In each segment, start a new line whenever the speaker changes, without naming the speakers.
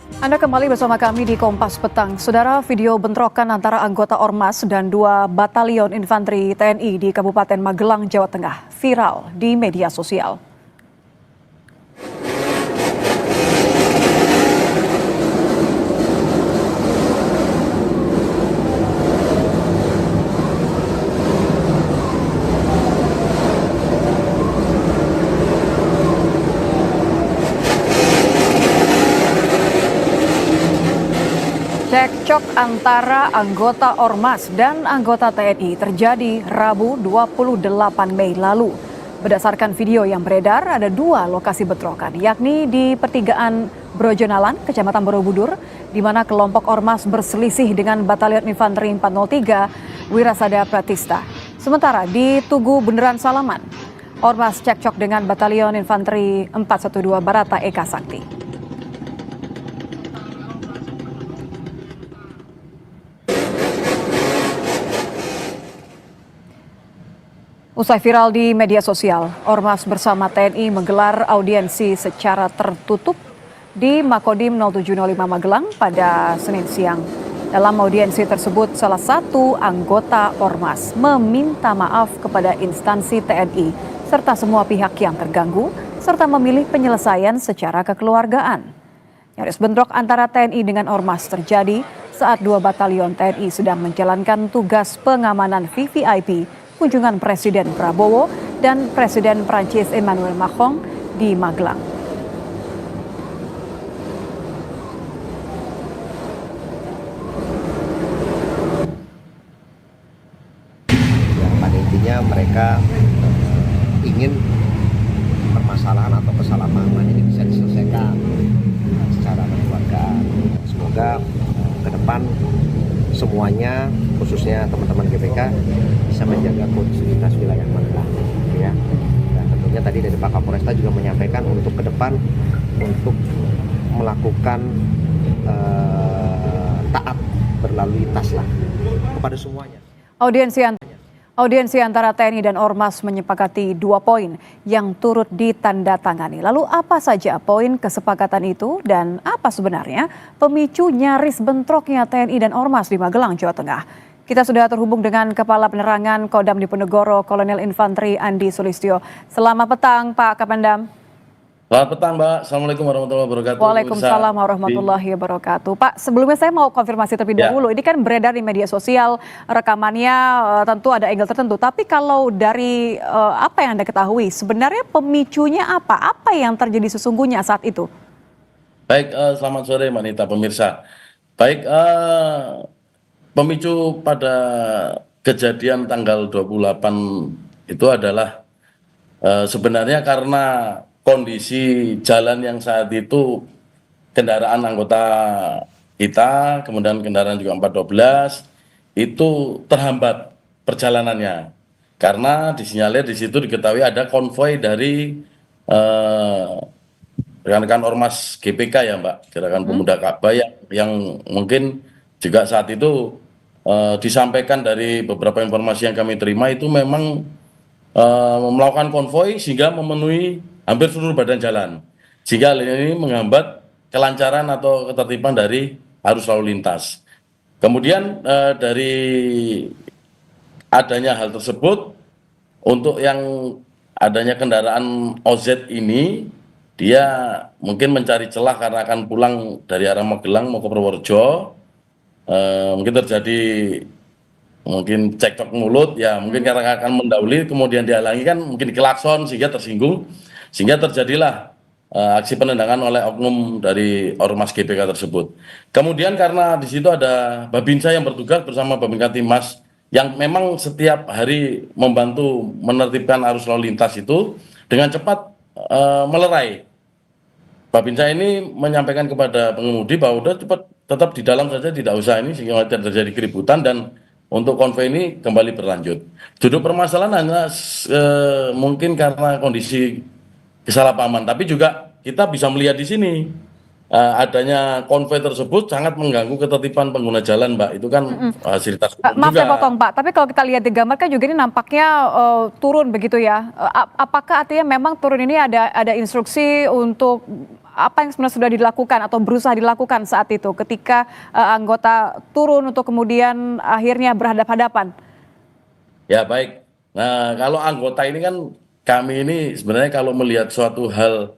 Anda kembali bersama kami di Kompas Petang. Saudara, video bentrokan antara anggota Ormas dan 2 batalion infanteri TNI di Kabupaten Magelang, Jawa Tengah viral di media sosial. Cekcok antara anggota Ormas dan anggota TNI terjadi Rabu 28 Mei lalu. Berdasarkan video yang beredar, ada 2 lokasi bentrokan, yakni di pertigaan Brojonalan, Kecamatan Borobudur, di mana kelompok Ormas berselisih dengan Batalion Infanteri 403 Wirasada Pratista. Sementara di Tugu Bundaran Salaman, Ormas cekcok dengan Batalion Infanteri 412 Barata Eka Sakti. Usai viral di media sosial, Ormas bersama TNI menggelar audiensi secara tertutup di Makodim 0705 Magelang pada Senin siang. Dalam audiensi tersebut, salah satu anggota Ormas meminta maaf kepada instansi TNI serta semua pihak yang terganggu, serta memilih penyelesaian secara kekeluargaan. Nyaris bentrok antara TNI dengan Ormas terjadi saat 2 batalion TNI sedang menjalankan tugas pengamanan VVIP kunjungan Presiden Prabowo dan Presiden Prancis Emmanuel Macron di Magelang.
Pada intinya mereka ingin permasalahan atau kesalahpahaman ini bisa diselesaikan secara kekeluargaan. Semoga ke depan semuanya, khususnya teman-teman GPK, bisa menjaga kondusivitas wilayah Magelang, ya. Dan tentunya tadi dari Pak Kapolresta juga menyampaikan untuk ke depan untuk melakukan taat berlalu lintas lah kepada semuanya.
Audiensi antara TNI dan Ormas menyepakati 2 poin yang turut ditandatangani. Lalu apa saja poin kesepakatan itu dan apa sebenarnya pemicu nyaris bentroknya TNI dan Ormas di Magelang, Jawa Tengah? Kita sudah terhubung dengan Kepala Penerangan Kodam Diponegoro, Kolonel Infanteri Andi Sulistyo. Selamat petang, Pak Kapendam.
Selamat petang, Mbak. Assalamualaikum warahmatullahi wabarakatuh.
Waalaikumsalam warahmatullahi wabarakatuh. Pak, sebelumnya saya mau konfirmasi terlebih dahulu. Ini kan beredar di media sosial, rekamannya tentu ada angle tertentu. Tapi kalau dari apa yang Anda ketahui, sebenarnya pemicunya apa? Apa yang terjadi sesungguhnya saat itu?
Baik, selamat sore Manita pemirsa. Baik, pemicu pada kejadian tanggal 28 itu adalah sebenarnya karena kondisi jalan yang saat itu kendaraan anggota kita, kemudian kendaraan juga 412 itu terhambat perjalanannya karena disinyalir di situ diketahui ada konvoi dari rekan-rekan Ormas GPK ya Mbak, Gerakan Pemuda Ka'bah yang mungkin juga saat itu disampaikan dari beberapa informasi yang kami terima itu memang melakukan konvoi sehingga memenuhi hampir seluruh badan jalan, sehingga hal ini menghambat kelancaran atau ketertiban dari arus lalu lintas. Kemudian dari adanya hal tersebut, untuk yang adanya kendaraan OZ ini, dia mungkin mencari celah karena akan pulang dari arah Magelang mau ke Purworejo, mungkin terjadi cekcok mulut ya, mungkin karena akan mendahului kemudian dihalangi kan mungkin klakson sehingga tersinggung, sehingga terjadilah aksi penendangan oleh oknum dari Ormas GPK tersebut. Kemudian karena di situ ada Babinsa yang bertugas bersama Babinka Timas yang memang setiap hari membantu menertibkan arus lalu lintas itu dengan cepat melerai. Babinsa ini menyampaikan kepada pengemudi bahwa udah cepat tetap di dalam saja, tidak usah ini, sehingga tidak terjadi keributan dan untuk konvoi ini kembali berlanjut. Duduk permasalahan hanya mungkin karena kondisi kesalahpahaman, tapi juga kita bisa melihat di sini adanya konvoy tersebut sangat mengganggu ketertiban pengguna jalan, Mbak. Itu kan fasilitas umum
Maaf saya
juga.
potong Pak, tapi kalau kita lihat di gambar kan juga ini nampaknya turun begitu ya. Apakah artinya memang turun ini ada instruksi untuk apa yang sebenarnya sudah dilakukan atau berusaha dilakukan saat itu ketika anggota turun untuk kemudian akhirnya berhadapan-hadapan?
Ya, baik. Nah, kalau anggota ini kan kami ini sebenarnya kalau melihat suatu hal,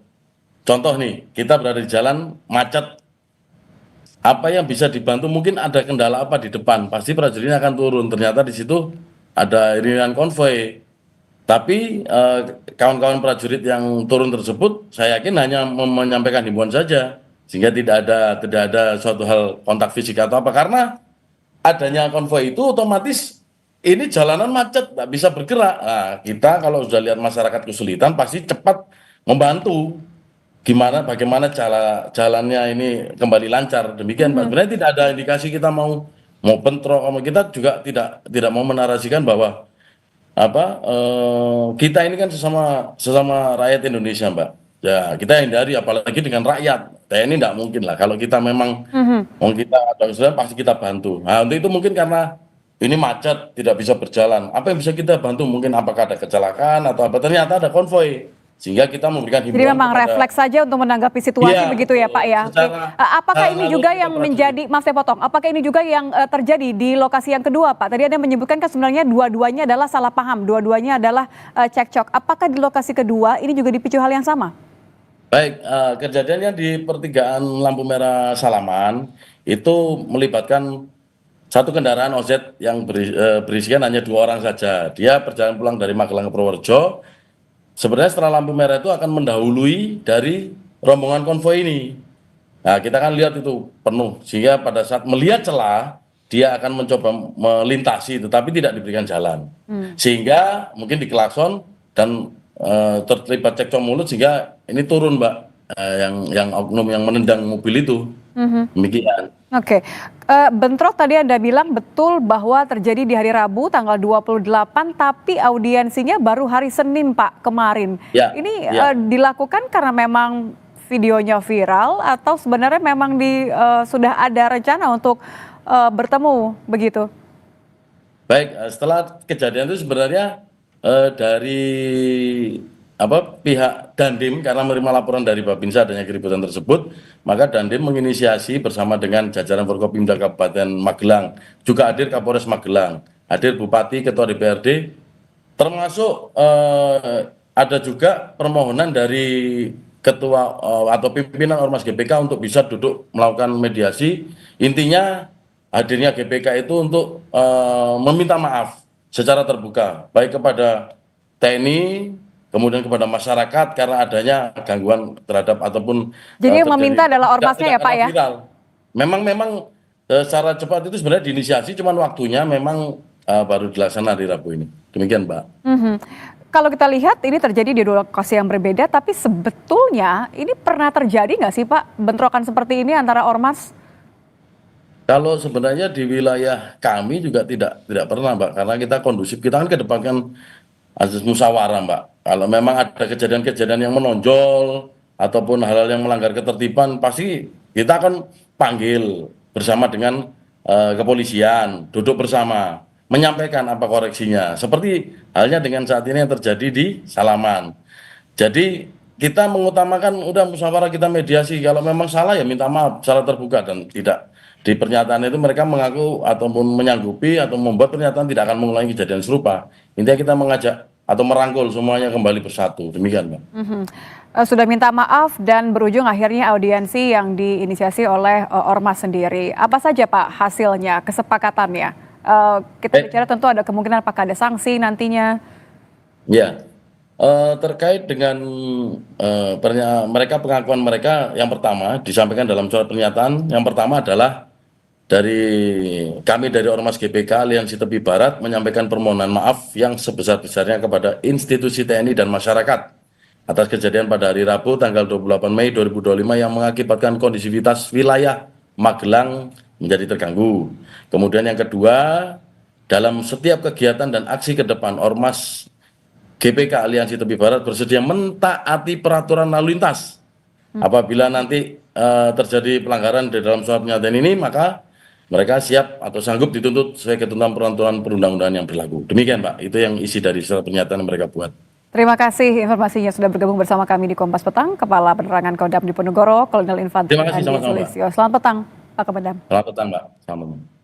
contoh nih, kita berada di jalan macet, apa yang bisa dibantu, mungkin ada kendala apa di depan, pasti prajuritnya akan turun. Ternyata di situ ada iringan konvoy. Tapi kawan-kawan prajurit yang turun tersebut, saya yakin hanya menyampaikan himbauan saja, sehingga tidak ada suatu hal kontak fisik atau apa. Karena adanya konvoy itu otomatis ini jalanan macet, nggak bisa bergerak. Nah, kita kalau sudah lihat masyarakat kesulitan, pasti cepat membantu. Bagaimana jalannya ini kembali lancar. Demikian, Pak. Sebenarnya tidak ada indikasi kita mau bentrok, kita juga tidak mau menarasikan bahwa kita ini kan sesama sesama rakyat Indonesia, Mbak. Ya, kita hindari apalagi dengan rakyat. TNI tidak mungkin lah. Kalau kita memang mau kita ada kesulitan pasti kita bantu. Nah, untuk itu mungkin karena ini macet tidak bisa berjalan. Apa yang bisa kita bantu? Mungkin apakah ada kecelakaan atau apa? Ternyata ada konvoy sehingga kita memberikan
Jadi
himbauan
memang
kepada.
refleks saja untuk menanggapi situasi
Iya,
begitu ya Pak ya. Oke.
secara
Apakah ini
naluri
juga
kita
yang
prajurit.
menjadi, maaf saya potong, apakah ini juga yang terjadi di lokasi yang kedua Pak? Tadi Anda menyebutkan kan sebenarnya dua-duanya adalah salah paham, dua-duanya adalah cekcok. Apakah di lokasi kedua ini juga dipicu hal yang sama?
Baik, kejadiannya di pertigaan lampu merah Salaman itu melibatkan satu kendaraan OZ yang berisikan hanya 2 orang saja. Dia perjalanan pulang dari Magelang ke Purworejo. Sebenarnya setelah lampu merah itu akan mendahului dari rombongan konvoi ini. Nah, kita kan lihat itu penuh, sehingga pada saat melihat celah, dia akan mencoba melintasi, tetapi tidak diberikan jalan. Sehingga mungkin diklakson dan terlibat cekcok mulut, sehingga ini turun, Mbak, yang oknum yang menendang mobil itu. Demikian.
Oke, bentrok tadi Anda bilang betul bahwa terjadi di hari Rabu tanggal 28, tapi audiensinya baru hari Senin Pak kemarin.
Ya,
Ini
ya.
dilakukan karena memang videonya viral atau sebenarnya memang sudah ada rencana untuk bertemu begitu?
Baik, setelah kejadian itu sebenarnya dari pihak Dandim karena menerima laporan dari Babinsa adanya keributan tersebut, maka Dandim menginisiasi bersama dengan jajaran Forkopimda Kabupaten Magelang, juga hadir Kapolres Magelang, hadir Bupati, Ketua DPRD, termasuk ada juga permohonan dari ketua atau pimpinan Ormas GPK untuk bisa duduk melakukan mediasi. Intinya hadirnya GPK itu untuk meminta maaf secara terbuka, baik kepada TNI, kemudian kepada masyarakat karena adanya gangguan terhadap ataupun
Jadi yang
terjadi
meminta adalah ormasnya ya
tidak
Pak
karena
ya?
viral. Memang secara cepat itu sebenarnya diinisiasi, cuman waktunya memang baru dilaksanakan hari Rabu ini. Demikian, Mbak.
Mhm. Kalau kita lihat ini terjadi di dua lokasi yang berbeda, tapi sebetulnya ini pernah terjadi nggak sih Pak bentrokan seperti ini antara ormas?
Kalau sebenarnya di wilayah kami juga tidak pernah, Mbak, karena kita kondusif, kita kan kedepankan azas musyawarah, Mbak. Kalau memang ada kejadian-kejadian yang menonjol ataupun hal-hal yang melanggar ketertiban, pasti kita akan panggil bersama dengan kepolisian, duduk bersama, menyampaikan apa koreksinya. Seperti halnya dengan saat ini yang terjadi di Salaman. Jadi kita mengutamakan udah musyawarah, kita mediasi. Kalau memang salah ya minta maaf, salah terbuka, dan tidak di pernyataan itu mereka mengaku ataupun menyanggupi atau membuat pernyataan tidak akan mengulangi kejadian serupa. Intinya kita mengajak atau merangkul semuanya kembali bersatu. Demikian, Mbak.
Sudah minta maaf dan berujung akhirnya audiensi yang diinisiasi oleh ormas sendiri. Apa saja Pak hasilnya, kesepakatannya? Kita bicara tentu ada kemungkinan apakah ada sanksi nantinya.
Ya, terkait dengan mereka, pengakuan mereka yang pertama disampaikan dalam surat pernyataan. Yang pertama adalah dari kami dari Ormas GPK Aliansi Tepi Barat menyampaikan permohonan maaf yang sebesar-besarnya kepada institusi TNI dan masyarakat atas kejadian pada hari Rabu tanggal 28 Mei 2025 yang mengakibatkan kondisivitas wilayah Magelang menjadi terganggu. Kemudian yang kedua, dalam setiap kegiatan dan aksi ke depan Ormas GPK Aliansi Tepi Barat bersedia mentaati peraturan lalu lintas Apabila nanti terjadi pelanggaran di dalam surat pernyataan ini, maka mereka siap atau sanggup dituntut sesuai ketentuan peraturan perundang-undangan yang berlaku. Demikian Pak, itu yang isi dari surat pernyataan yang mereka buat.
Terima kasih informasinya sudah bergabung bersama kami di Kompas Petang, Kepala Penerangan Kodam Diponegoro, Kolonel Infantri
Terima kasih,
Andi
sama-sama, Mbak.
Sulistyo. Selamat petang, Pak Kapendam.
Selamat petang Mbak. Selamat.